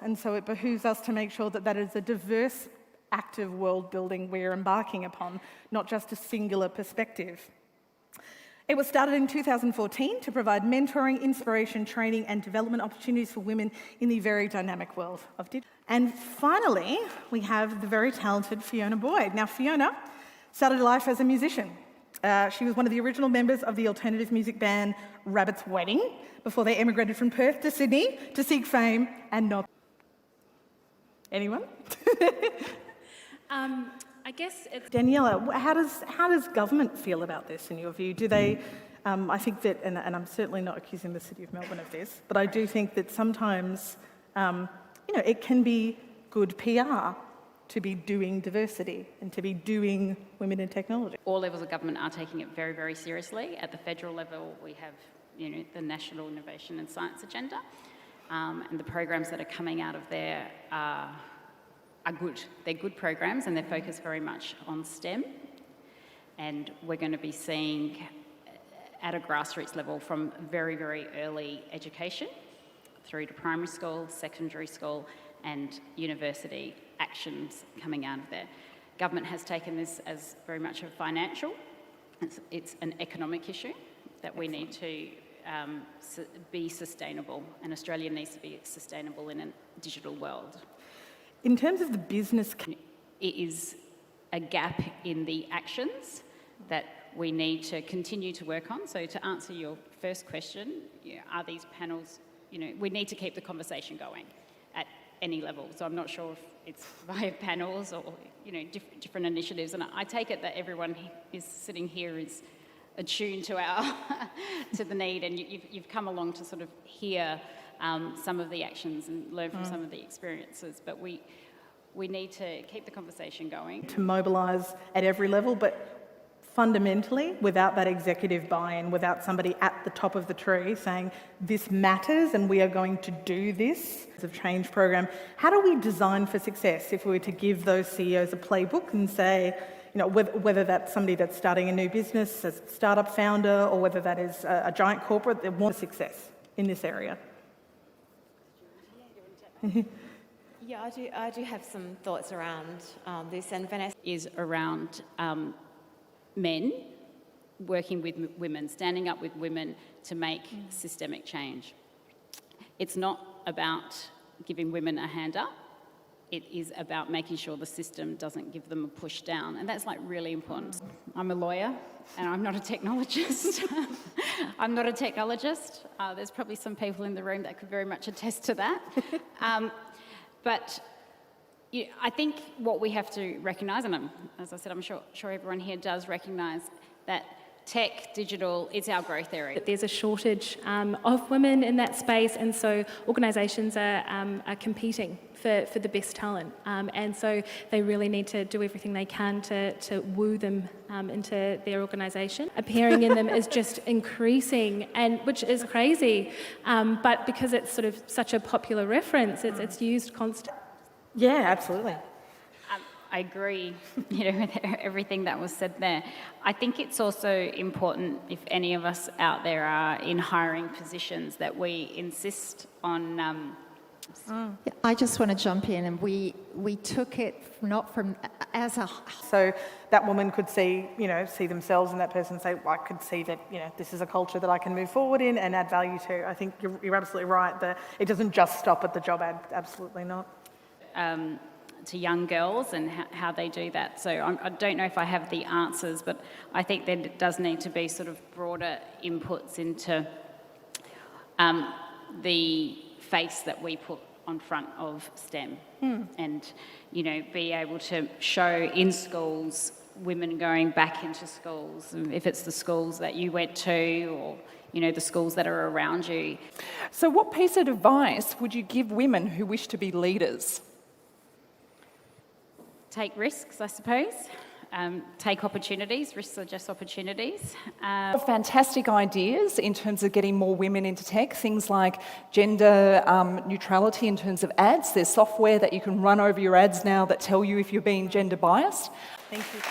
and so it behooves us to make sure that that is a diverse, active world building we're embarking upon, not just a singular perspective. It was started in 2014 to provide mentoring, inspiration, training and development opportunities for women in the very dynamic world of digital. And finally, we have the very talented Fiona Boyd. Now, Fiona started life as a musician. She was one of the original members of the alternative music band Rabbit's Wedding before they emigrated from Perth to Sydney to seek fame and not... Anyone? I guess it's... Daniela, how does government feel about this in your view? Do they, I think that, and I'm certainly not accusing the City of Melbourne of this, but I do think that sometimes, it can be good PR to be doing diversity and to be doing women in technology. All levels of government are taking it very, very seriously. At the federal level, we have, the National Innovation and Science Agenda, and the programs that are coming out of there are good. They're good programs and they're focused very much on STEM. And we're going to be seeing at a grassroots level from very, very early education through to primary school, secondary school and university actions coming out of there. Government has taken this as very much a financial, it's an economic issue that we need to be sustainable, and Australia needs to be sustainable in a digital world. In terms of the business... It is a gap in the actions that we need to continue to work on. So to answer your first question, are these panels, we need to keep the conversation going at any level. So I'm not sure if it's via panels or, different initiatives. And I take it that everyone is sitting here is attuned to to the need, and you've come along to sort of hear some of the actions and learn from some of the experiences, but we need to keep the conversation going. To mobilise at every level, but fundamentally, without that executive buy-in, without somebody at the top of the tree saying, this matters and we are going to do this as a change program, how do we design for success if we were to give those CEOs a playbook and say, whether that's somebody that's starting a new business, a startup founder, or whether that is a giant corporate that wants success in this area? Yeah, I do have some thoughts around this, and Vanessa is around men working with women, standing up with women to make systemic change. It's not about giving women a hand up. It is about making sure the system doesn't give them a push down, and that's really important. I'm a lawyer and I'm not a technologist. I'm not a technologist. There's probably some people in the room that could very much attest to that. But I think what we have to recognise, and as I said, I'm sure everyone here does recognise that tech, digital, it's our growth area. There's a shortage of women in that space, and so organisations are competing for the best talent, and so they really need to do everything they can to woo them into their organisation. Appearing in them is just increasing, and which is crazy, but because it's sort of such a popular reference, it's used constantly. Yeah, absolutely. I agree, with everything that was said there. I think it's also important, if any of us out there are in hiring positions, that we insist on... I just want to jump in, and we took it not from as a... So that woman could see themselves in that person and say, well, I could see that, this is a culture that I can move forward in and add value to. I think you're absolutely right that it doesn't just stop at the job ad, absolutely not. To young girls and how they do that. So I don't know if I have the answers, but I think there does need to be sort of broader inputs into the face that we put on front of STEM and, be able to show in schools women going back into schools, if it's the schools that you went to or, the schools that are around you. So what piece of advice would you give women who wish to be leaders? Take risks, I suppose. Take opportunities. Risks are just opportunities. Fantastic ideas in terms of getting more women into tech, things like gender neutrality in terms of ads. There's software that you can run over your ads now that tell you if you're being gender biased. Thank you.